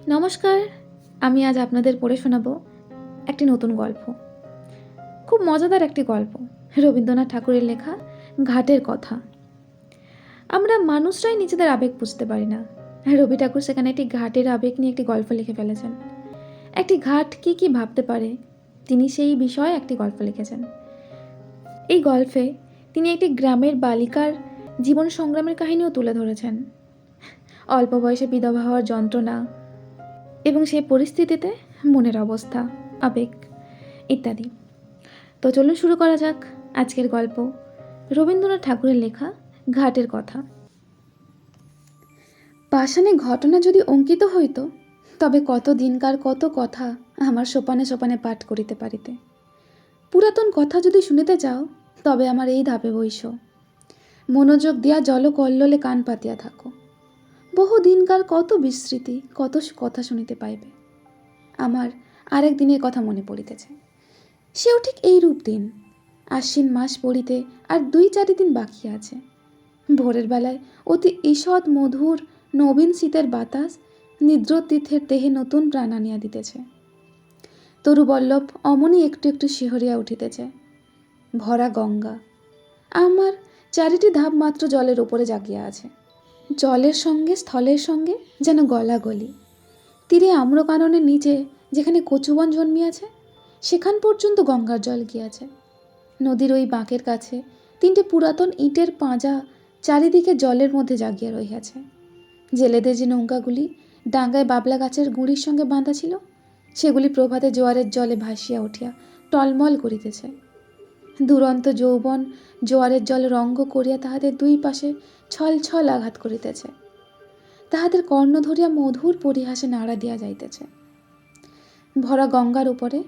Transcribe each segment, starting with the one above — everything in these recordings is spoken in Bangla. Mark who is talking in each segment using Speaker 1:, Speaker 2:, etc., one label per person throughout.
Speaker 1: নমস্কার। আমি আজ আপনাদের পড়ে শোনাবো একটি নতুন গল্প। খুব মজাদার একটি গল্প, রবীন্দ্রনাথ ঠাকুরের লেখা ঘাটের কথা। আমরা মানুষরাই নিজেদের আবেগ বুঝতে পারি না। রবি ঠাকুর সেখানে একটি ঘাটের আবেগ নিয়ে একটি গল্প লিখে ফেলেছেন। একটি ঘাট কি কি ভাবতে পারে, তিনি সেই বিষয়ে একটি গল্প লিখেছেন। এই গল্পে তিনি একটি গ্রামের বালিকার জীবন সংগ্রামের কাহিনীও তুলে ধরেছেন। অল্প বয়সে বিধবা হওয়ার যন্ত্রণা এবং সেই পরিস্থিতিতে মনের অবস্থা, আবেগ ইত্যাদি। তো চলুন শুরু করা যাক আজকের গল্প, রবীন্দ্রনাথ ঠাকুরের লেখা ঘাটের কথা। পাষাণে ঘটনা যদি অঙ্কিত হইত, তবে কত দিনকার কত কথা আমার সোপানে সোপানে পাঠ করিতে পারিতে। পুরাতন কথা যদি শুনিতে চাও, তবে আমার এই ধাপে বইস, মনোযোগ দিয়া জলকল্লোলে কান পাতিয়া থাকো। বহু দিনকার কত বিস্মৃতি, কত কথা শুনিতে পাইবে। আমার আরেক দিনের কথা মনে পড়িতেছে। সেও ঠিক এই রূপ দিন। আশ্বিন মাস পড়িতে আর 2-4 দিন বাকি আছে। ভোরের বেলায় অতি ঈষৎ মধুর নবীন শীতের বাতাস নিদ্রতীর্থের দেহে নতুন প্রাণ আনিয়া দিতেছে। তরুবল্লভ অমনি একটু একটু শিহরিয়া উঠিতেছে। ভরা গঙ্গা আমার 4টি ধাপ মাত্র জলের ওপরে জাগিয়া আছে। জলের সঙ্গে স্থলের সঙ্গে যেন গলাগলি। তীরে আম্রকাননের নিচে যেখানে কচুবন জন্মিয়াছে, সেখান পর্যন্ত গঙ্গার জল গিয়াছে। নদীর ওই বাঁকের কাছে 3টে পুরাতন ইটের পাঁজা চারিদিকে জলের মধ্যে জাগিয়া রহিয়াছে। জেলেদের যে নৌকাগুলি ডাঙ্গায় বাবলা গাছের গুঁড়ির সঙ্গে বাঁধা ছিল, সেগুলি প্রভাতে জোয়ারের জলে ভাসিয়া উঠিয়া টলমল করিতেছে। দুরন্ত যৌবন জোয়ারের জল রঙ্গ করিয়া তাহাদের 2 পাশে ছল ছল আঘাত করিতেছে। তাহাদের কর্ণ ধরিয়া মধুর পরিহাসে নাড়া দিয়া যাইতেছে। ভরা গঙ্গার উপরে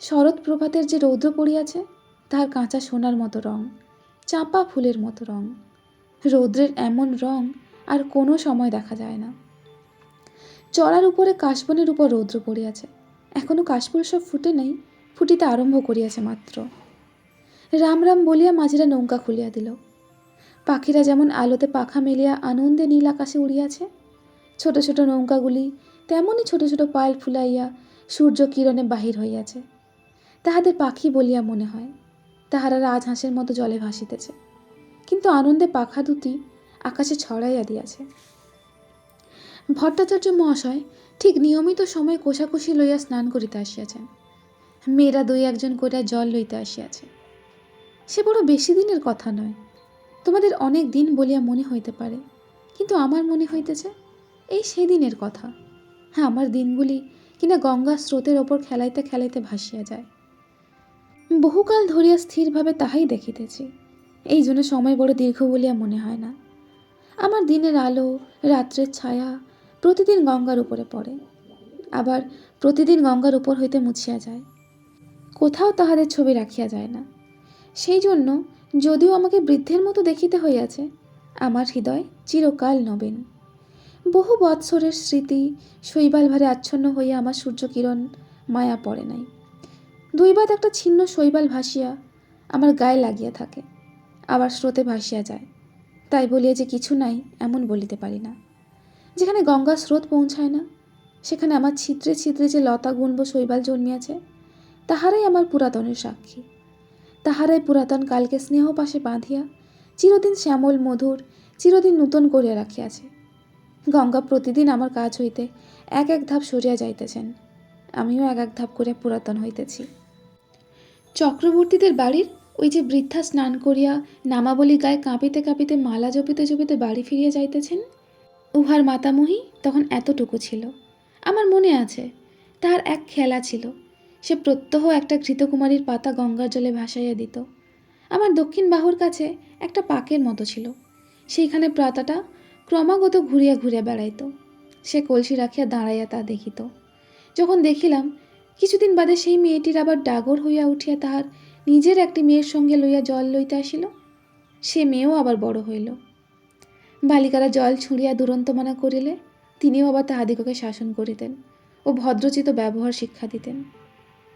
Speaker 1: শরৎ প্রভাতের যে রৌদ্র পড়িয়াছে, তাহার কাঁচা সোনার মতো রং, চাঁপা ফুলের মতো রং। রৌদ্রের এমন রং আর কোনো সময় দেখা যায় না। চড়ার উপরে কাশবনের উপর রৌদ্র পড়িয়াছে। এখনো কাশফুল সব ফুটে নাই, ফুটিতে আরম্ভ করিয়াছে মাত্র। রাম রাম বলিয়া মাঝিরা নৌকা খুলিয়া দিল। পাখিরা যেমন আলোতে পাখা মেলিয়া আনন্দে নীল আকাশে উড়িয়াছে, ছোট ছোট নৌকাগুলি তেমনই ছোট ছোট পায়েল ফুলাইয়া সূর্য কিরণে বাহির হইয়াছে। তাহাদের পাখি বলিয়া মনে হয়। তাহারা রাজহাঁসের মতো জলে ভাসিতেছে, কিন্তু আনন্দে পাখা দুটি আকাশে ছড়াইয়া দিয়াছে। ভট্টাচার্য মহাশয় ঠিক নিয়মিত সময় কোষাকুষি লইয়া স্নান করিতে আসিয়াছেন। মেয়েরা 2-1 করিয়া জল লইতে আসিয়াছে। সে বড় বেশি দিনের কথা নয়, তোমাদের অনেক দিন বলিয়া মনে হইতে পারে, কিন্তু আমার মনে হইতেছে এই সেদিনের কথা। হ্যাঁ, আমার দিনগুলি কিনা গঙ্গা স্রোতের ওপর খেলাইতে খেলাইতে ভাসিয়া যায়। বহুকাল ধরিয়া স্থিরভাবে তাহাই দেখিতেছি। এই জন্য সময় বড় দীর্ঘ বলিয়া মনে হয় না। আমার দিনের আলো, রাত্রের ছায়া প্রতিদিন গঙ্গার উপরে পড়ে, আবার প্রতিদিন গঙ্গার উপর হইতে মুছিয়া যায়। কোথাও তাহাদের ছবি রাখিয়া যায় না। সেই জন্য যদিও আমাকে বৃদ্ধের মতো দেখিতে হইয়াছে, আমার হৃদয় চিরকাল নবীন। বহু বৎসরের স্মৃতি শৈবাল ভারে আচ্ছন্ন হইয়া আমার সূর্যকিরণ মায়া পড়ে নাই। 2 বাত একটা ছিন্ন শৈবাল ভাসিয়া আমার গায়ে লাগিয়া থাকে, আবার স্রোতে ভাসিয়া যায়। তাই বলিয়া যে কিছু নাই এমন বলিতে পারি না। যেখানে গঙ্গার স্রোত পৌঁছায় না, সেখানে আমার ছিদ্রে ছিদ্রে যে লতা গুণব শৈবাল জন্মিয়াছে, তাহারাই আমার পুরাতনের সাক্ষী। তাহারাই পুরাতন কালকে স্নেহ পাশে বাঁধিয়া চিরদিন শ্যামল মধুর, চিরদিন নূতন করিয়া রাখিয়াছে। গঙ্গা প্রতিদিন আমার কাজ হইতে 1-1 ধাপ সরিয়া যাইতেছেন, আমিও 1-1 ধাপ করিয়া পুরাতন হইতেছি। চক্রবর্তীদের বাড়ির ওই যে বৃদ্ধা স্নান করিয়া নামাবলী গায়ে কাঁপিতে কাঁপিতে মালা জপিতে জপিতে বাড়ি ফিরিয়া যাইতেছেন, উহার মাতামহী তখন এতটুকু ছিল। আমার মনে আছে, তাহার এক খেলা ছিল। সে প্রত্যহ একটা ঘৃতকুমারীর পাতা গঙ্গার জলে ভাসাইয়া দিত। আমার দক্ষিণ বাহুর কাছে একটা পাকের মতো ছিল, সেইখানে পাতাটা ক্রমাগত ঘুরিয়া ঘুরিয়া বেড়াইত। সে কলসি রাখিয়া দাঁড়াইয়া তা দেখিত। যখন দেখিলাম কিছুদিন বাদে সেই মেয়েটির আবার ডাগর হইয়া উঠিয়া তাহার নিজের একটি মেয়ের সঙ্গে লইয়া জল লইতে আসিল, সে মেয়েও আবার বড় হইল। বালিকারা জল ছুঁড়িয়া দুরন্তমানা করিলে তিনিও আবার তাহাদিগকে শাসন করিতেন ও ভদ্রচিত ব্যবহার শিক্ষা দিতেন।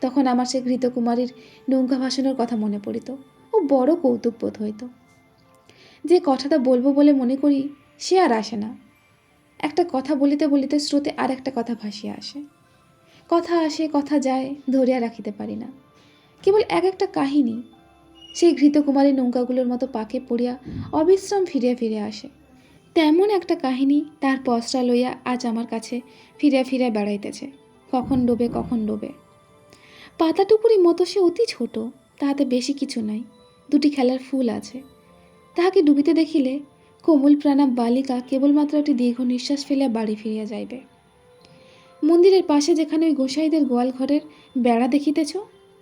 Speaker 1: তখন আমার সে ঘৃতকুমারীর নৌকা ভাসানোর কথা মনে পড়িত ও বড় কৌতুক বোধ হইত। যে কথাটা বলবো বলে মনে করি, সে আর আসে না। একটা কথা বলিতে বলিতে স্রোতে আর একটা কথা ভাসিয়া আসে, কথা আসে কথা যায়, ধরিয়া রাখিতে পারি না। কেবল এক একটা কাহিনী সেই ঘৃতকুমারী নৌকাগুলোর মতো পাকে পড়িয়া অবিশ্রাম ফিরিয়া ফিরিয়া আসে। তেমন একটা কাহিনী তার পসরা লইয়া আজ আমার কাছে ফিরিয়া ফিরিয়া বেড়াইতেছে, কখন ডোবে কখন ডোবে। পাতাটুকুরি মতো সে অতি ছোট, তাহাতে বেশি কিছু নাই, দুটি খেলার ফুল আছে। তাহাকে ডুবিতে দেখিলে কোমল প্রাণা বালিকা কেবলমাত্র একটি দীর্ঘ নিঃশ্বাস ফেলিয়া বাড়ি ফিরিয়া যাইবে। মন্দিরের পাশে যেখানে ওই গোসাইদের গোয়াল ঘরের বেড়া দেখিতেছ,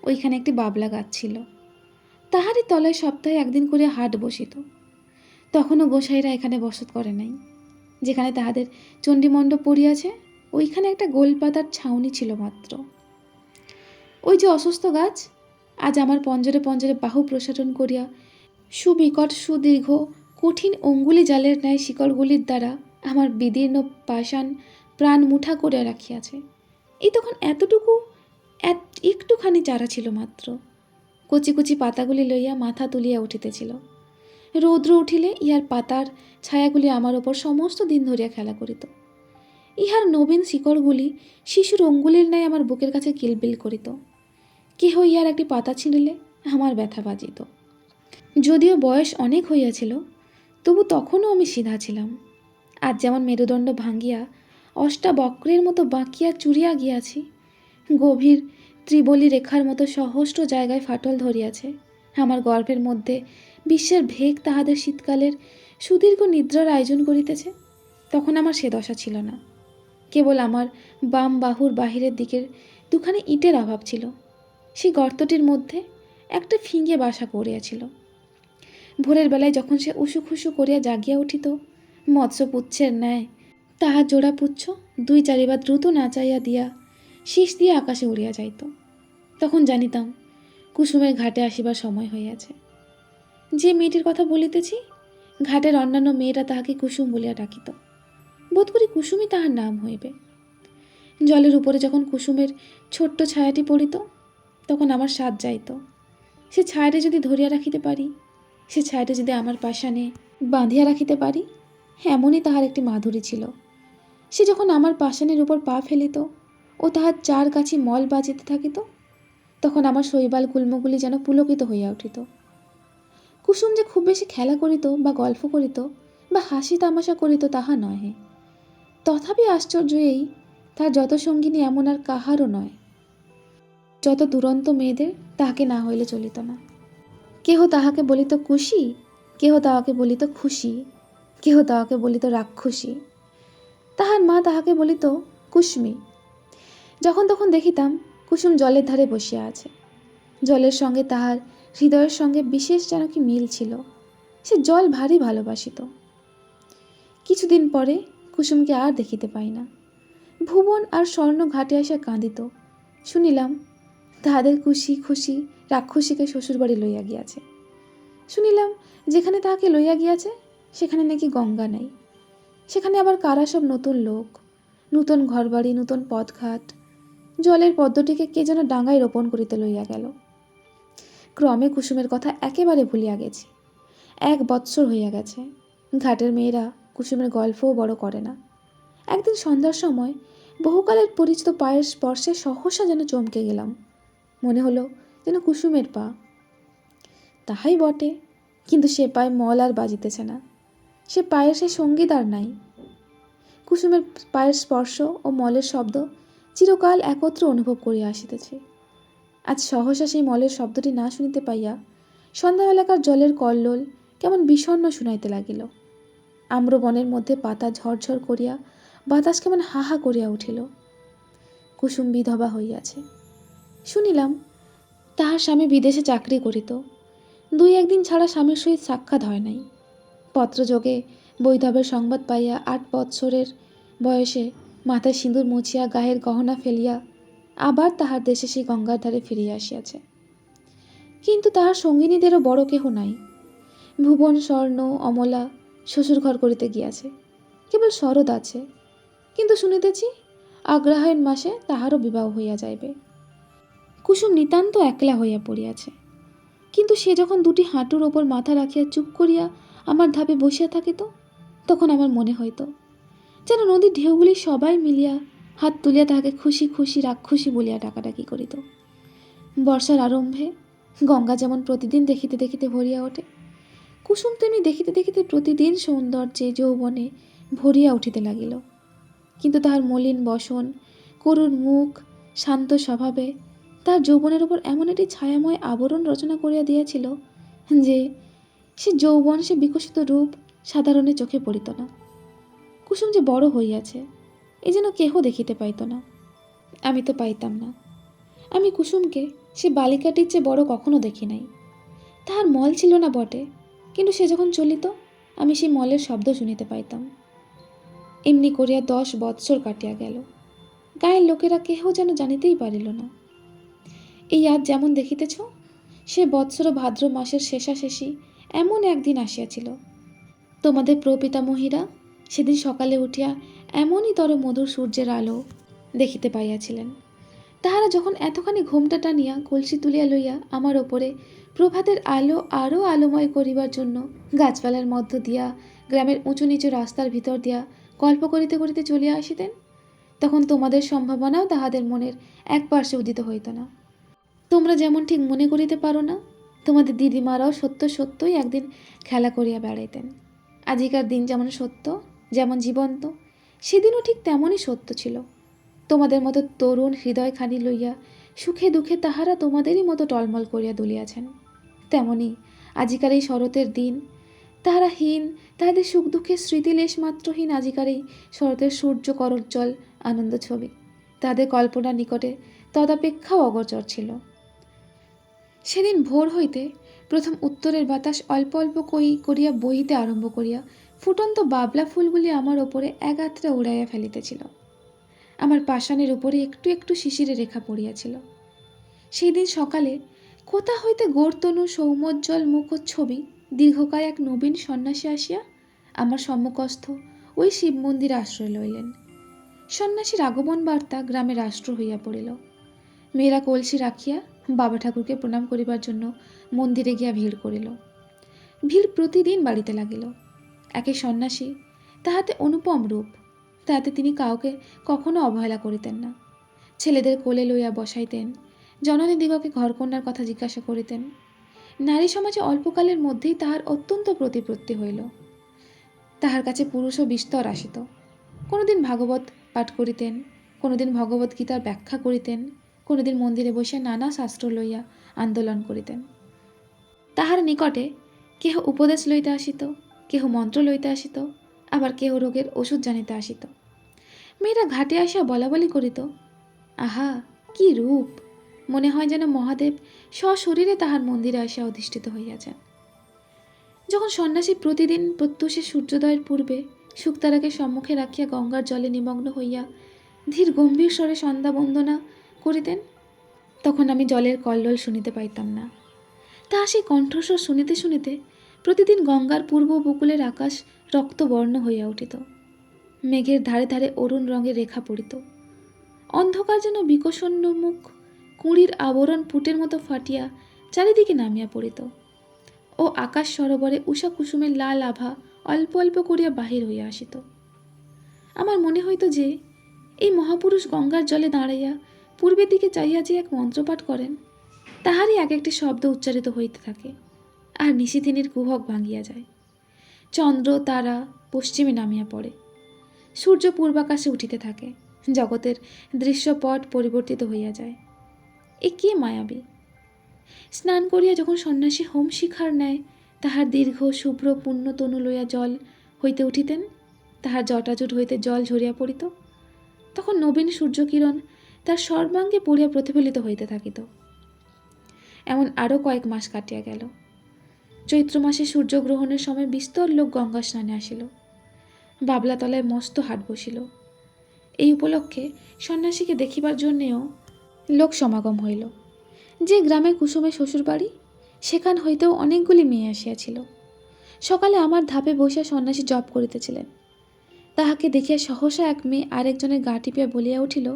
Speaker 1: ওইখানে একটি বাবলা গাছ ছিল। তাহারই তলায় সপ্তাহে একদিন করিয়া হাট বসিত। তখনও গোসাইরা এখানে বসত করে নাই। যেখানে তাহাদের চণ্ডীমণ্ডপ পড়িয়াছে, ওইখানে একটা গোলপাতার ছাউনি ছিল মাত্র। ওই যে অসুস্থ গাছ, আজ আমার পঞ্জরে পঞ্জরে বাহু প্রসারণ করিয়া সুবিকট সুদীর্ঘ কঠিন অঙ্গুলি জালের ন্যায় শিকড়গুলির দ্বারা আমার বিদীর্ণ পাষাণ প্রাণ মুঠা করিয়া রাখিয়াছে। এই তখন এতটুকু একটুখানি চারা ছিল মাত্র। কচি কচি পাতাগুলি লইয়া মাথা তুলিয়া উঠিতেছিল। রৌদ্র উঠিলে ইহার পাতার ছায়াগুলি আমার ওপর সমস্ত দিন ধরিয়া খেলা করিত। ইহার নবীন শিকড়গুলি শিশুর অঙ্গুলির ন্যায় আমার বুকের কাছে কিলবিল করিত। কেহ ইহার একটি পাতা ছিঁড়িলে আমার ব্যথা বাজিত। যদিও বয়স অনেক হইয়াছিল, তবু তখনও আমি সিধা ছিলাম। আজ যেমন মেরুদণ্ড ভাঙ্গিয়া অষ্টাবক্রের মতো বাঁকিয়া চুরিয়া গিয়াছি, গভীর ত্রিবলী রেখার মতো সহস্র জায়গায় ফাটল ধরিয়াছে। আমার গর্ভের মধ্যে বিশ্বের ভেগ তাহাদের শীতকালের সুদীর্ঘ নিদ্রার আয়োজন করিতেছে, তখন আমার সে দশা ছিল না। কেবল আমার বাম বাহুর বাহিরের দিকের দুখানি ইটের অভাব ছিল। সেই গর্তটির মধ্যে একটা ফিঙে বাসা করিয়াছিল। ভোরের বেলায় যখন সে উসুখুসু করিয়া জাগিয়া উঠিত, মৎস্যপুচ্ছের ন্যায় তাহার জোড়া পুচ্ছ দুই চারিবার দ্রুত নাচাইয়া দিয়া শীষ দিয়ে আকাশে উড়িয়া যাইত, তখন জানিতাম কুসুমের ঘাটে আসিবার সময় হইয়াছে। যে মেয়েটির কথা বলিতেছি, ঘাটের অন্যান্য মেয়েরা তাহাকে কুসুম বলিয়া ডাকিত। বোধ করি কুসুমই তাহার নাম হইবে। জলের উপরে যখন কুসুমের ছোট্ট ছায়াটি পড়িত, তখন আমার স্বাদ যাইত। সে ছায়াটি যদি ধরিয়া রাখিতে পারি, সে ছায়াটি যদি আমার পাষাণে বাঁধিয়া রাখিতে পারি, এমনই তাহার একটি মাধুরী ছিল। সে যখন আমার পাষাণের উপর পা ফেলিত ও তাহার চার কাছি মল বাজিতে থাকিত, তখন আমার শৈবাল গুল্মগুলি যেন পুলকিত হইয়া উঠিত। কুসুম যে খুব বেশি খেলা করিত বা গল্প করিত বা হাসি তামাশা করিত তাহা নহে। তথাপি আশ্চর্য এই, তার যত সঙ্গিনী এমন আর কাহারও নয়। যত দুরন্ত মেয়েদের তাহাকে না হইলে চলিত না। কেহ তাহাকে বলিত কুশি, কেহ তাহাকে বলিত খুশি, কেহ তাহাকে বলিত রাক্ষসী। তাহার মা তাহাকে বলিত কুসমি। যখন তখন দেখিতাম কুসুম জলের ধারে বসিয়া আছে। জলের সঙ্গে তাহার হৃদয়ের সঙ্গে বিশেষ যেন কি মিল ছিল। সে জল ভারী ভালোবাসিত। কিছুদিন পরে কুসুমকে আর দেখিতে পাই না। ভুবন আর স্বর্ণ ঘাটে আসিয়া কাঁদিত। শুনিলাম তাহাদের খুশি খুশি রাক্ষসীকে শ্বশুরবাড়ি লইয়া গিয়াছে। শুনিলাম যেখানে তাহাকে লইয়া গিয়াছে সেখানে নাকি গঙ্গা নাই। সেখানে আবার কারা সব নতুন লোক, নূতন ঘরবাড়ি, নূতন পথঘাট। জলের পদ্মটিকে কে যেন ডাঙায় রোপণ করিতে লইয়া গেল। ক্রমে কুসুমের কথা একেবারে ভুলিয়া গেছি। 1 বৎসর হইয়া গেছে। ঘাটের মেয়েরা কুসুমের গল্পও বড় করে না। একদিন সন্ধ্যার সময় বহুকালের পরিচিত পায়ের স্পর্শে সহসা যেন চমকে গেলাম। মনে হলো যেন কুসুমের পা। তাহাই বটে, কিন্তু সে পায়ে মল আর বাজিতেছে না। সে পায়ের সে সঙ্গীত আর নাই। কুসুমের পায়ের স্পর্শ ও মলের শব্দ চিরকাল একত্র অনুভব করিয়া আসিতেছি। আজ সহসা সেই মলের শব্দটি না শুনিতে পাইয়া সন্ধ্যাবেলাকার জলের কল্লোল কেমন বিষণ্ণ শুনাইতে লাগিল। আম্রবনের মধ্যে পাতা ঝরঝর করিয়া বাতাস কেমন হাহা করিয়া উঠিল। কুসুম বিধবা হইয়াছে। শুনিলাম তাহার স্বামী বিদেশে চাকরি করিত। 2-1 দিন ছাড়া স্বামীর সহিত সাক্ষাৎ হয় নাই। পত্রযোগে বৈধবের সংবাদ পাইয়া 8 বৎসরের বয়সে মাথায় সিঁদুর মুছিয়া গায়ের গহনা ফেলিয়া আবার তাহার দেশে সেই গঙ্গার ধারে ফিরিয়া আসিয়াছে। কিন্তু তাহার সঙ্গিনীদেরও বড় কেহ নাই। ভুবন, স্বর্ণ, অমলা শ্বশুর ঘর করিতে গিয়াছে। কেবল শরৎ আছে, কিন্তু শুনিতেছি অগ্রহায়ণ মাসে তাহারও বিবাহ হইয়া যাইবে। কুসুম নিতান্ত একলা হইয়া পড়িয়াছে। কিন্তু সে যখন 2টি হাঁটুর ওপর মাথা রাখিয়া চুপ করিয়া আমার ধাপে বসিয়া থাকিত, তখন আমার মনে হইত যেন নদীর ঢেউগুলি সবাই মিলিয়া হাত তুলিয়া তাহাকে খুশি খুশি রাক্ষসী বলিয়া ডাকাডাকি করিত। বর্ষার আরম্ভে গঙ্গা যেমন প্রতিদিন দেখিতে দেখিতে ভরিয়া ওঠে, কুসুম তেমনি দেখিতে দেখিতে প্রতিদিন সৌন্দর্যে যৌবনে ভরিয়া উঠিতে লাগিল। কিন্তু তাহার মলিন বসন, করুণ মুখ, শান্ত স্বভাবে তার যৌবনের উপর এমন একটি ছায়াময় আবরণ রচনা করিয়া দিয়াছিল যে সে যৌবন, সে বিকশিত রূপ সাধারণে চোখে পড়িত না। কুসুম যে বড় হইয়াছে এ যেন কেহ দেখিতে পাইত না। আমি তো পাইতাম না। আমি কুসুমকে সে বালিকাটির চেয়ে বড় কখনো দেখি নাই। তাহার মল ছিল না বটে, কিন্তু সে যখন চলিত আমি সেই মলের শব্দ শুনিতে পাইতাম। এমনি করিয়া 10 বৎসর কাটিয়া গেল। গায়ের লোকেরা কেহ যেন জানিতেই পারিল না। এই আজ যেমন দেখিতেছ, সে বৎসর ভাদ্র মাসের শেষাশেষি এমন একদিন আসিয়াছিল। তোমাদের প্রপিতামহীরা সেদিন সকালে উঠিয়া এমনই তর মধুর সূর্যের আলো দেখিতে পাইয়াছিলেন। তাহারা যখন এতখানি ঘোমটা টানিয়া কলসি তুলিয়া লইয়া আমার ওপরে প্রভাতের আলো আরও আলোময় করিবার জন্য গাছপালার মধ্য দিয়া গ্রামের উঁচু নিচু রাস্তার ভিতর দিয়া গল্প করিতে করিতে চলিয়া আসিতেন, তখন তোমাদের সম্ভাবনাও তাহাদের মনের এক পার্শ্বে উদিত হইত না। তোমরা যেমন ঠিক মনে করিতে পারো না, তোমাদের দিদিমারাও সত্য সত্যই একদিন খেলা করিয়া বেড়াইতেন। আজিকার দিন যেমন সত্য, যেমন জীবন্ত, সেদিনও ঠিক তেমনই সত্য ছিল। তোমাদের মতো তরুণ হৃদয়খানি লইয়া সুখে দুঃখে তাহারা তোমাদেরই মতো টলমল করিয়া দুলিয়াছেন। তেমনি আজিকার এই শরতের দিন তাহারা হীন, তাহাদের সুখ দুঃখের স্মৃতিলেশ মাত্রহীন আজিকার এই শরতের সূর্য করজ্জ্বল আনন্দ ছবি তাহাদের কল্পনার নিকটে তদাপেক্ষাও অগোচর ছিল। সেদিন ভোর হইতে প্রথম উত্তরের বাতাস অল্প অল্প করিয়া বহিতে আরম্ভ করিয়া ফুটন্ত বাবলা ফুলগুলি আমার ওপরে একাত্রে উড়াইয়া ফেলিতেছিল। আমার পাষাণের উপরে একটু একটু শিশিরে রেখা পড়িয়াছিল। সেই দিন সকালে কোথা হইতে গোরতনু সৌমজ্জ্বল মুখচ্ছবি দীর্ঘকায় এক নবীন সন্ন্যাসী আসিয়া আমার সম্মুখস্থ ওই শিব মন্দিরে আশ্রয় লইলেন। সন্ন্যাসীর আগমন বার্তা গ্রামে রাষ্ট্র হইয়া পড়িল। মেয়েরা কলসি রাখিয়া বাবা ঠাকুরকে প্রণাম করিবার জন্য মন্দিরে গিয়া ভিড় করিল। ভিড় প্রতিদিন বাড়িতে লাগিল। একে সন্ন্যাসী, তাহাতে অনুপম রূপ, তাহাতে তিনি কাউকে কখনো অবহেলা করিতেন না। ছেলেদের কোলে লইয়া বসাইতেন, জননীদিগকে ঘরকন্যার কথা জিজ্ঞাসা করিতেন। নারী সমাজে অল্পকালের মধ্যেই তাহার অত্যন্ত প্রতিপত্তি হইল। তাহার কাছে পুরুষও বিস্তর আসিত। কোনোদিন ভাগবত পাঠ করিতেন, কোনোদিন ভগবত গীতার ব্যাখ্যা করিতেন, কোনোদিন মন্দিরে বসিয়া নানা শাস্ত্র লইয়া আন্দোলন করিতেন। তাহার নিকটে কেহ উপদেশ লইতে আসিত, কেহ মন্ত্র লইতে আসিত, আবার কেহ রোগের ওষুধ জানিতে আসিত। মেয়েরা ঘাটে আসিয়া বলা বলি করিত, আহা কি রূপ! মনে হয় যেন মহাদেব সশরীরে তাহার মন্দিরে আসিয়া অধিষ্ঠিত হইয়াছেন। যখন সন্ন্যাসী প্রতিদিন প্রত্যুষে সূর্যোদয়ের পূর্বে শুকতারাকে সম্মুখে রাখিয়া গঙ্গার জলে নিমগ্ন হইয়া ধীর গম্ভীর স্বরে সন্ধ্যা বন্দনা করিতেন, তখন আমি জলের কল্লোল শুনিতে পাইতাম না। তাহা সেই কণ্ঠস্বর শুনিতে শুনিতে প্রতিদিন গঙ্গার পূর্ব উপকূলের আকাশ রক্তবর্ণ হইয়া উঠিত। মেঘের ধারে ধারে অরুণ রঙের রেখা পড়িত। অন্ধকার যেন বিকশোন্মুখ কুঁড়ির আবরণ পুটের মতো ফাটিয়া চারিদিকে নামিয়া পড়িত ও আকাশ সরোবরে উষা কুসুমের লাল আভা অল্প অল্প করিয়া বাহির হইয়া আসিত। আমার মনে হইত যে এই মহাপুরুষ গঙ্গার জলে দাঁড়াইয়া পূর্বের দিকে চাইয়া যে এক মন্ত্রপাঠ করেন, তাহারই এক একটি শব্দ উচ্চারিত হইতে থাকে, আর নিশিথিনীর কুহক ভাঙিয়া যায়। চন্দ্র তারা পশ্চিমে নামিয়া পড়ে, সূর্য পূর্বাকাশে উঠিতে থাকে, জগতের দৃশ্যপট পরিবর্তিত হইয়া যায়। এ কে মায়াবী! স্নান করিয়া যখন সন্ন্যাসী হোম শিখার ন্যায় তাহার দীর্ঘ শুভ্র পুণ্য তনু লইয়া জল হইতে উঠিতেন, তাহার জটাজুট হইতে জল ঝরিয়া পড়িত, তখন নবীন সূর্যকিরণ তার সর্বাঙ্গে পড়িয়া প্রতিফলিত হইতে থাকিত। এমন আরও কয়েক মাস কাটিয়া গেল। চৈত্র মাসে সূর্যগ্রহণের সময় বিস্তর লোক গঙ্গা স্নানে আসিল। বাবলাতলায় মস্ত হাট বসিল। এই উপলক্ষে সন্ন্যাসীকে দেখিবার জন্যেও লোক সমাগম হইল। যে গ্রামে কুসুমের শ্বশুরবাড়ি, সেখান হইতেও অনেকগুলি মেয়ে আসিয়াছিল। সকালে আমার ধাপে বসিয়া সন্ন্যাসী জপ করিতেছিলেন। তাহাকে দেখিয়া সহসা এক মেয়ে আরেকজনের গা টিপিয়া বলিয়া উঠিল,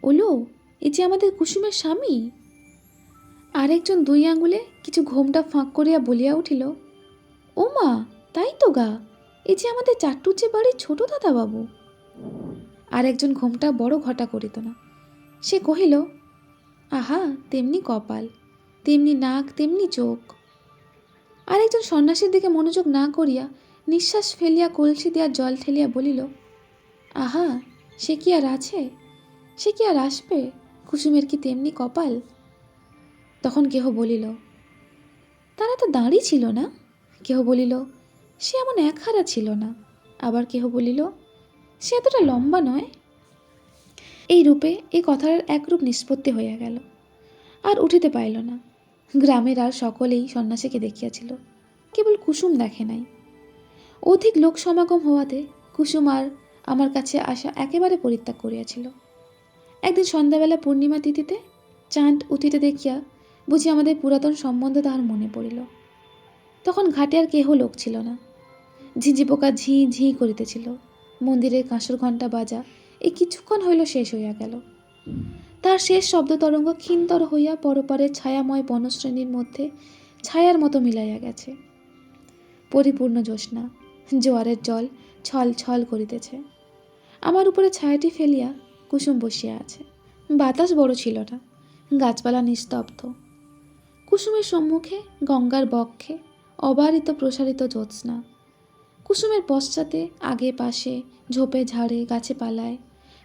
Speaker 1: ওলো, এ যে আমাদের কুসুমের স্বামী। আরেকজন 2 আঙ্গুলে কিছু ঘোমটা ফাঁক করিয়া বলিয়া উঠিল, ও মা, তাই তো গা, এ যে আমাদের চাট্টুচে বাড়ির ছোট দাদাবাবু। আর একজন ঘোমটা বড় ঘটা করিত না। সে কহিল, আহা তেমনি কপাল, তেমনি নাক, তেমনি চোখ। আরেকজন সন্ন্যাসীর দিকে মনোযোগ না করিয়া নিঃশ্বাস ফেলিয়া কলসি দিয়া জল ঠেলিয়া বলিল, আহা সে কি আর আছে, সে কি আর আসবে, কুসুমের কি তেমনি কপাল। তখন কেহ বলিল, তারা তো দাঁড়ি ছিল না। কেহ বলিল, সে এমন একহারা ছিল না। আবার কেহ বলিল, সে এতটা লম্বা নয়। এই রূপে এই কথার একরূপ নিষ্পত্তি হইয়া গেল, আর উঠিতে পাইল না। গ্রামের আর সকলেই সন্ন্যাসীকে দেখিয়াছিল, কেবল কুসুম দেখে নাই। অধিক লোক সমাগম হওয়াতে কুসুম আর আমার কাছে আসা একেবারে পরিত্যাগ করিয়াছিল। একদিন সন্ধ্যাবেলা পূর্ণিমা তিথিতে চাঁদ উঠিতে দেখিয়া বুঝি আমাদের পুরাতন সম্বন্ধ তাহার মনে পড়িল। তখন ঘাটে আর কেহ লোক ছিল না। ঝিঁঝি পোকা ঝি ঝি করিতেছিল। মন্দিরের কাঁসর ঘণ্টা বাজা এই কিছুক্ষণ হইল শেষ হইয়া গেল। তার শেষ শব্দ তরঙ্গ ক্ষীণতর হইয়া পরপারের ছায়াময় বনশ্রেণীর মধ্যে ছায়ার মতো মিলাইয়া গেছে। পরিপূর্ণ জ্যোৎস্না, জোয়ারের জল ছল ছল করিতেছে। আমার উপরে ছায়াটি ফেলিয়া কুসুম বসিয়া আছে। বাতাস বড় ছিল না, গাছপালা নিস্তব্ধ। কুসুমের সম্মুখে গঙ্গার বক্ষে অবারিত প্রসারিত জ্যোৎস্না। কুসুমের পশ্চাতে আগে পাশে ঝোপে ঝাড়ে গাছে পালায়,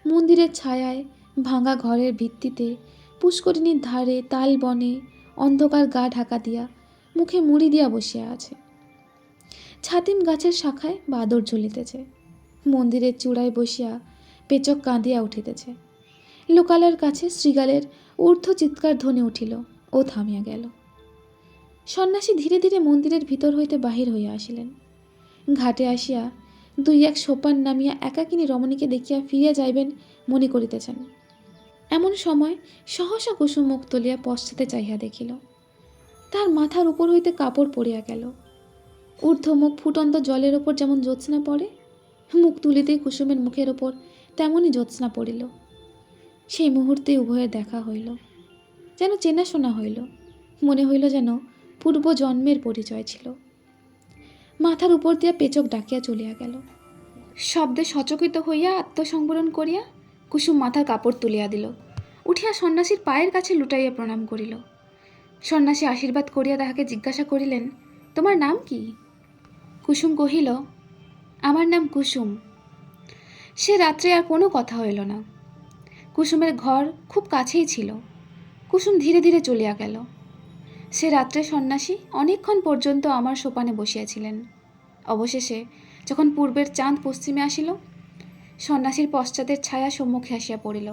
Speaker 1: মন্দিরের ছায়ায়, ভাঙা ঘরের ভিত্তিতে, পুষ্করিণীর ধারে তাল বনে অন্ধকার গা ঢাকা দিয়া মুখে মুড়ি দিয়া বসিয়া আছে। ছাতিম গাছের শাখায় বাদর ঝুলিতেছে। মন্দিরের চূড়ায় বসিয়া পেচক কাঁদিয়া উঠিতেছে। লোকালয়ের কাছে শৃগালের ঊর্ধ্ব চিৎকার ধ্বনি উঠিল ও থামিয়া গেল। সন্ন্যাসী ধীরে ধীরে মন্দিরের ভিতর হইতে বাহির হইয়া আসিলেন। ঘাটে আসিয়া দুই এক সোপান নামিয়া একাকিনী রমণীকে দেখিয়া ফিরিয়া যাইবেন মনে করিতেছেন। এমন সময় সহসা কুসুম মুখ তুলিয়া পশ্চাতে চাহিয়া দেখিল। তার মাথার উপর হইতে কাপড় পড়িয়া গেল। ঊর্ধ্বমুখ ফুটন্ত জলের ওপর যেমন জ্যোৎস্না পড়ে, মুখ তুলিতেই কুসুমের মুখের ওপর তেমনই জ্যোৎস্না পড়িল। সেই মুহূর্তে উভয়ের দেখা হইল, যেন চেনাশোনা হইল। মনে হইল যেন পূর্ব জন্মের পরিচয় ছিল। মাথার উপর দিয়া পেচক ডাকিয়া চলিয়া গেল। শব্দে সচকিত হইয়া আত্মসংবরণ করিয়া কুসুম মাথার কাপড় তুলিয়া দিল। উঠিয়া সন্ন্যাসীর পায়ের কাছে লুটাইয়া প্রণাম করিল। সন্ন্যাসী আশীর্বাদ করিয়া তাহাকে জিজ্ঞাসা করিলেন, তোমার নাম কি? কুসুম কহিল, আমার নাম কুসুম। সে রাত্রে আর কোনো কথা হইল না। কুসুমের ঘর খুব কাছেই ছিল। কুসুম ধীরে ধীরে চলিয়া গেল। সে রাত্রে সন্ন্যাসী অনেকক্ষণ পর্যন্ত আমার সোপানে বসিয়াছিলেন। অবশেষে যখন পূর্বের চাঁদ পশ্চিমে আসিল, সন্ন্যাসীর পশ্চাতের ছায়া সম্মুখে আসিয়া পড়িল,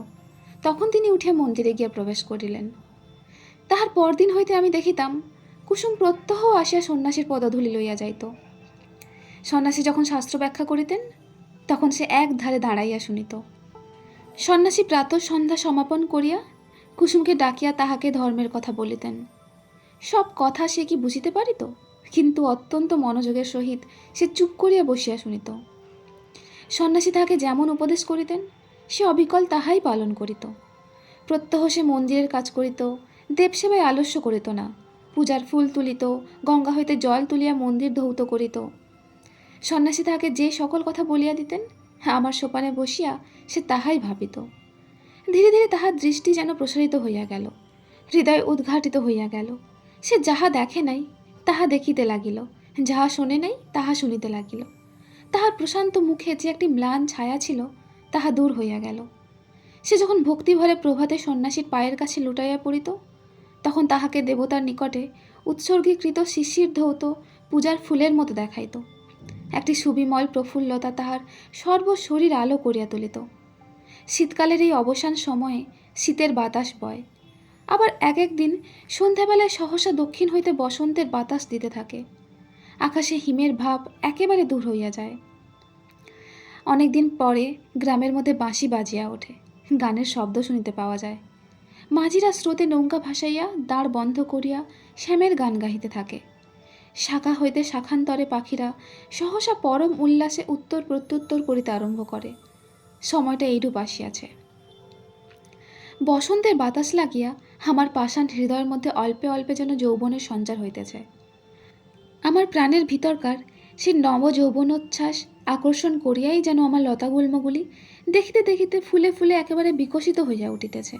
Speaker 1: তখন তিনি উঠিয়া মন্দিরে গিয়া প্রবেশ করিলেন। তাহার পরদিন হইতে আমি দেখিতাম কুসুম প্রত্যহ আসিয়া সন্ন্যাসীর পদধূলি লইয়া যাইত। সন্ন্যাসী যখন শাস্ত্র ব্যাখ্যা করিতেন, তখন সে এক ধারে দাঁড়াইয়া শুনিত। সন্ন্যাসী প্রাতঃ সন্ধ্যা সমাপন করিয়া কুসুমকে ডাকিয়া তাহাকে ধর্মের কথা বলিতেন। সব কথা সে কি বুঝিতে পারিত, কিন্তু অত্যন্ত মনোযোগের সহিত সে চুপ করিয়া বসিয়া শুনিত। সন্ন্যাসী তাহাকে যেমন উপদেশ করিতেন, সে অবিকল তাহাই পালন করিত। প্রত্যহ সে মন্দিরের কাজ করিত, দেবসেবায় আলস্য করিত না। পূজার ফুল তুলিত, গঙ্গা হইতে জল তুলিয়া মন্দির ধৌত করিত। সন্ন্যাসী তাহাকে যে সকল কথা বলিয়া দিতেন, আমার সোপানে বসিয়া সে তাহাই ভাবিত। ধীরে ধীরে তাহার দৃষ্টি যেন প্রসারিত হইয়া গেল, হৃদয় উদ্ঘাটিত হইয়া গেল। সে যাহা দেখে নাই তাহা দেখিতে লাগিল, যাহা শোনে নাই তাহা শুনিতে লাগিল। তাহার প্রশান্ত মুখে যে একটি ম্লান ছায়া ছিল, তাহা দূর হইয়া গেল। সে যখন ভক্তিভরে প্রভাতে সন্ন্যাসীর পায়ের কাছে লুটাইয়া পড়িত, তখন তাহাকে দেবতার নিকটে উৎসর্গীকৃত শিশির ধৌত পূজার ফুলের মতো দেখাইত। একটি সুবিমল প্রফুল্লতা তাহার সর্বশরীর আলো করিয়া তুলিত। শীতকালের এই অবসান সময়ে শীতের বাতাস বয়, আবার এক একদিন সন্ধ্যাবেলায় সহসা দক্ষিণ হইতে বসন্তের বাতাস দিতে থাকে। আকাশে হিমের ভাব একেবারে দূর হইয়া যায়। অনেকদিন পরে গ্রামের মধ্যে বাঁশি বাজিয়া ওঠে, গানের শব্দ শুনিতে পাওয়া যায়। মাঝিরা স্রোতে নৌকা ভাসাইয়া দাঁড় বন্ধ করিয়া শ্যামের গান গাহিতে থাকে। শাখা হইতে শাখান্তরে পাখিরা সহসা পরম উল্লাসে উত্তর প্রত্যুত্তর করিতে আরম্ভ করে। সময়টা এইরূপ আসিয়াছে। বসন্তের বাতাস লাগিয়া আমার পাষাণ হৃদয়ের মধ্যে অল্পে অল্পে যেন যৌবনের সঞ্চার হইতেছে। আমার প্রাণের ভিতরকার সেই নব যৌবনোচ্ছ্বাস আকর্ষণ করিয়াই যেন আমার লতাগুল্মগুলি দেখিতে দেখিতে ফুলে ফুলে একেবারে বিকশিত হইয়া উঠিতেছে।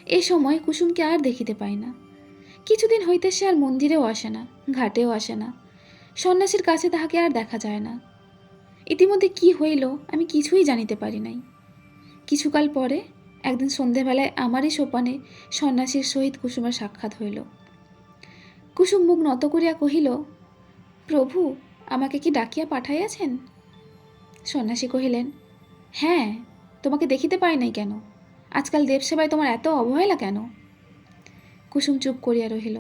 Speaker 1: এ সময় কুসুমকে আর দেখিতে পাই না। কিছুদিন হইতে সে আর মন্দিরেও আসে না, ঘাটেও আসে না। সন্ন্যাসীর কাছে তাহাকে আর দেখা যায় না। ইতিমধ্যে কি হইল আমি কিছুই জানিতে পারি নাই। কিছুকাল পরে একদিন সন্ধেবেলায় আমারই সোপানে সন্ন্যাসীর সহিত কুসুমের সাক্ষাৎ হইল। কুসুম মুখ নত করিয়া কহিল, প্রভু, আমাকে কি ডাকিয়া পাঠাইয়াছেন? সন্ন্যাসী কহিলেন, হ্যাঁ, তোমাকে দেখিতে পাই নাই কেন? আজকাল দেবসেবায় তোমার এত অবহেলা কেন? কুসুম চুপ করিয়া রহিল।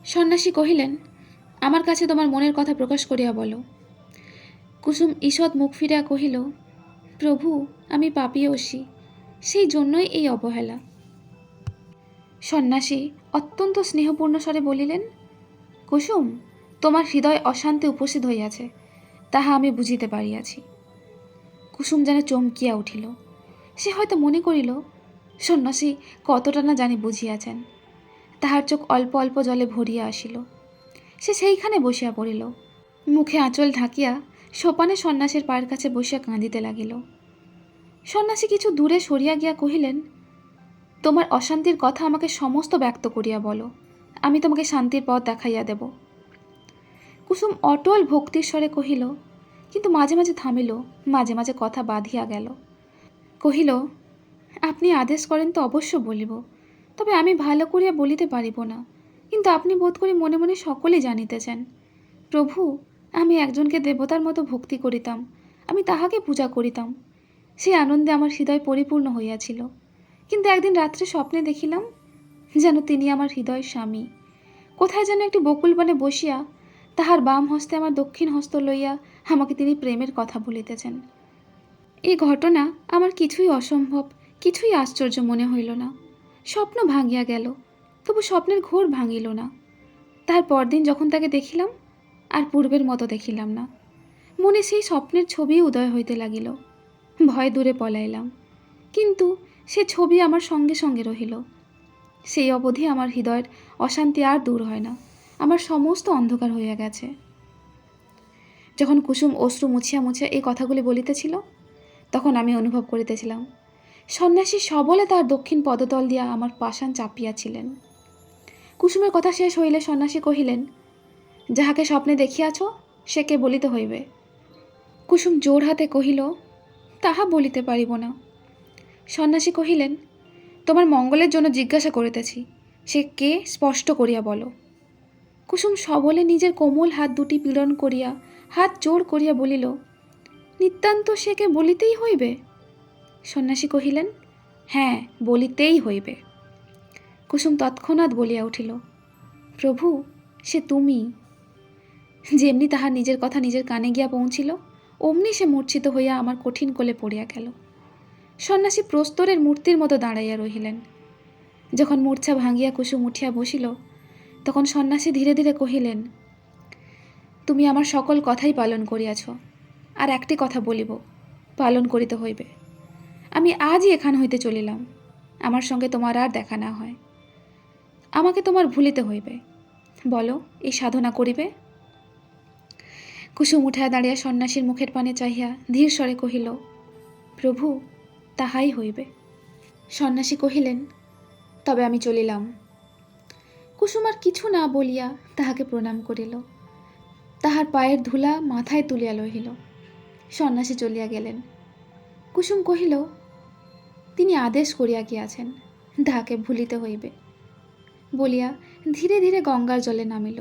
Speaker 1: সন্ন্যাসী কহিলেন, আমার কাছে তোমার মনের কথা প্রকাশ করিয়া বলো। কুসুম ঈষৎ মুখ ফিরিয়া কহিল, প্রভু, আমি পাপিয়সী, সেই জন্যই এই অবহেলা। সন্ন্যাসী অত্যন্ত স্নেহপূর্ণ স্বরে বলিলেন, কুসুম, তোমার হৃদয় অশান্তি উপস্থিত হইয়াছে, তাহা আমি বুঝিতে পারিয়াছি। কুসুম যেন চমকিয়া উঠিল। সে হয়তো মনে করিল সন্ন্যাসী কতটা না জানি বুঝিয়াছেন। তাহার চোখ অল্প অল্প জলে ভরিয়া আসিল। সে সেইখানে বসিয়া পড়িল। মুখে আঁচল ঢাকিয়া সোপানে সন্ন্যাসীর পায়ের কাছে বসিয়া কাঁদিতে লাগিল। সন্ন্যাসী কিছু দূরে সরিয়া গিয়া কহিলেন, তোমার অশান্তির কথা আমাকে সমস্ত ব্যক্ত করিয়া বলো, আমি তোমাকে শান্তির পথ দেখাইয়া দেব। কুসুম অটল ভক্তির স্বরে কহিল, কিন্তু মাঝে মাঝে থামিল, মাঝে মাঝে কথা বাঁধিয়া গেল। কহিল, আপনি আদেশ করেন তো অবশ্য বলিব, তবে আমি ভালো করিয়া বলিতে পারিব না, কিন্তু আপনি বোধ করি মনে মনে সকলেই জানিতেছেন। প্রভু, আমি একজনকে দেবতার মতো ভক্তি করিতাম, আমি তাহাকে পূজা করিতাম। সেই আনন্দে আমার হৃদয় পরিপূর্ণ হইয়াছিল। কিন্তু একদিন রাত্রে স্বপ্নে দেখিলাম যেন তিনি আমার হৃদয়ের স্বামী। কোথায় যেন একটি বকুল বনে বসিয়া তাহার বাম হস্তে আমার দক্ষিণ হস্ত লইয়া আমাকে তিনি প্রেমের কথা বলিতেছেন। এই ঘটনা আমার কিছুই অসম্ভব, কিছুই আশ্চর্য মনে হইল না। স্বপ্ন ভাঙিয়া গেল, তবু স্বপ্নের ঘোর ভাঙিল না। তার পরদিন যখন তাকে দেখিলাম, আর পূর্বের মতো দেখিলাম না। মনে সেই স্বপ্নের ছবি উদয় হইতে লাগিল। ভয় দূরে পলাইলাম, কিন্তু সে ছবি আমার সঙ্গে সঙ্গে রহিল। সেই অবধি আমার হৃদয়ের অশান্তি আর দূর হয় না, আমার সমস্ত অন্ধকার হইয়া গেছে। যখন কুসুম অশ্রু মুছিয়া মুছিয়া এই কথাগুলি বলিতেছিল, তখন আমি অনুভব করিতেছিলাম সন্ন্যাসী সবলে তার দক্ষিণ পদতল দিয়া আমার পাষাণ চাপিয়াছিলেন। কুসুমের কথা শেষ হইলে সন্ন্যাসী কহিলেন, যাহাকে স্বপ্নে দেখিয়াছ সে কে বলিতে হইবে। কুসুম জোর হাতে কহিল, তাহা বলিতে পারিব না। সন্ন্যাসী কহিলেন, তোমার মঙ্গলের জন্য জিজ্ঞাসা করিতেছি, সে কে স্পষ্ট করিয়া বলো। কুসুম সবলে নিজের কোমল হাত দুটি পীড়ন করিয়া হাত জোর করিয়া বলিল, নিতান্ত সে কে বলিতেই হইবে। সন্ন্যাসী কহিলেন, হ্যাঁ, বলিতেই হইবে। কুসুম তৎক্ষণাৎ বলিয়া উঠিল, প্রভু, সে তুমি। যেমনি তাহার নিজের কথা নিজের কানে গিয়া পৌঁছিল, অমনি সে মূর্ছিত হইয়া আমার কঠিন কোলে পড়িয়া গেল। সন্ন্যাসী প্রস্তরের মূর্তির মতো দাঁড়াইয়া রহিলেন। যখন মূর্ছা ভাঙিয়া কুসুম উঠিয়া বসিল, তখন সন্ন্যাসী ধীরে ধীরে কহিলেন, তুমি আমার সকল কথাই পালন করিয়াছ, আর একটি কথা বলিব, পালন করিতে হইবে। আমি আজই এখান হইতে চলিলাম, আমার সঙ্গে তোমার আর দেখা না হয়। আমাকে তোমার ভুলিতে হইবে। বলো, এই সাধনা করিবে? কুসুম উঠিয়া দাঁড়িয়া সন্ন্যাসীর মুখের পানে চাহিয়া ধীর স্বরে কহিল, প্রভু, তাহাই হইবে। সন্ন্যাসী কহিলেন, তবে আমি চলিলাম। কুসুম আর কিছু না বলিয়া তাহাকে প্রণাম করিল। তাহার পায়ের ধুলা মাথায় তুলিয়া লহিল। সন্ন্যাসী চলিয়া গেলেন। কুসুম কহিল, তিনি আদেশ করিয়া গিয়াছেন, তাহাকে ভুলিতে হইবে বলিয়া ধীরে ধীরে গঙ্গার জলে নামিল।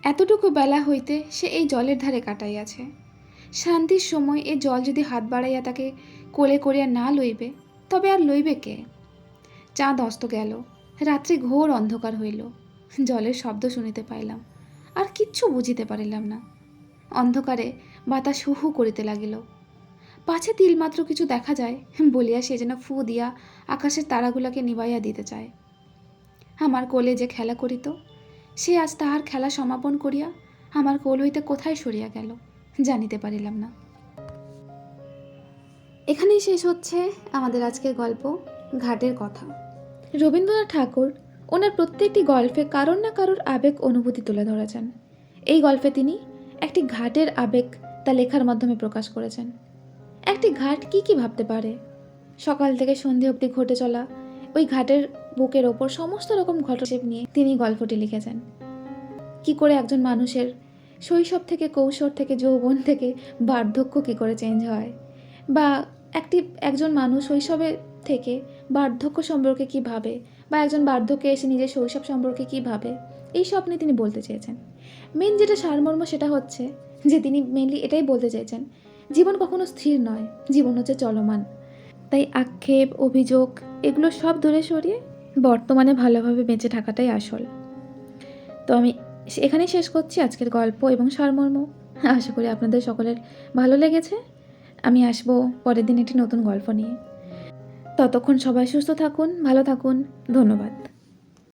Speaker 1: এতটুকু বেলা হইতে সে এই জলের ধারে কাটাইয়াছে। শান্তির সময় এই জল যদি হাত বাড়াইয়া তাকে কোলে করিয়া না লইবে, তবে আর লইবে কে? চাঁদ অস্ত গেল, রাত্রি ঘোর অন্ধকার হইল। জলের শব্দ শুনিতে পাইলাম, আর কিচ্ছু বুঝিতে পারিলাম না। অন্ধকারে বাতাস হু হু করিতে লাগিল। পাছে তিলমাত্র কিছু দেখা যায় বলিয়া সে যেন ফু দিয়া আকাশের তারাগুলাকে নিবাইয়া দিতে চায়। আমার কোলে যে খেলা করিত, সে আজ তাহার খেলা সমাপন করিয়া আমার কোল হইতে কোথায় সরিয়া গেল, জানিতে পারিলাম না। এখানেই শেষ হচ্ছে আমাদের আজকের গল্প, ঘাটের কথা। রবীন্দ্রনাথ ঠাকুর ওনার প্রত্যেকটি গল্পে কারোর না কারোর আবেগ অনুভূতি তুলে ধরেছেন। এই গল্পে তিনি একটি ঘাটের আবেগ তা লেখার মাধ্যমে প্রকাশ করেছেন। একটি ঘাট কি ভাবতে পারে? সকাল থেকে সন্ধে অবধি ঘটে চলা ওই ঘাটের বুকের ওপর সমস্ত রকম ঘটনা নিয়ে তিনি গল্পটি লিখেছেন। কি করে একজন মানুষের শৈশব থেকে কৈশোর থেকে যৌবন থেকে বার্ধক্য কি করে চেঞ্জ হয়, বা একজন মানুষ শৈশবে থেকে বার্ধক্য সম্পর্কে কী ভাবে, বা একজন বার্ধক্যে এসে নিজের শৈশব সম্পর্কে কী ভাবে, এই সব নিয়ে তিনি বলতে চেয়েছেন। মেন যেটা সারমর্ম সেটা হচ্ছে যে তিনি মেনলি এটাই বলতে চেয়েছেন, জীবন কখনো স্থির নয়, জীবন হচ্ছে চলমান। তাই আক্ষেপ, অভিযোগ এগুলো সব দূরে সরিয়ে বর্তমানে ভালোভাবে বেঁচে থাকাটাই আসল। তো আমি এখানেই শেষ করছি আজকের গল্প এবং সারমর্ম। আশা করি আপনাদের সকলের ভালো লেগেছে। আমি আসবো পরের দিন একটি নতুন গল্প নিয়ে। ততক্ষণ সবাই সুস্থ থাকুন, ভালো থাকুন। ধন্যবাদ।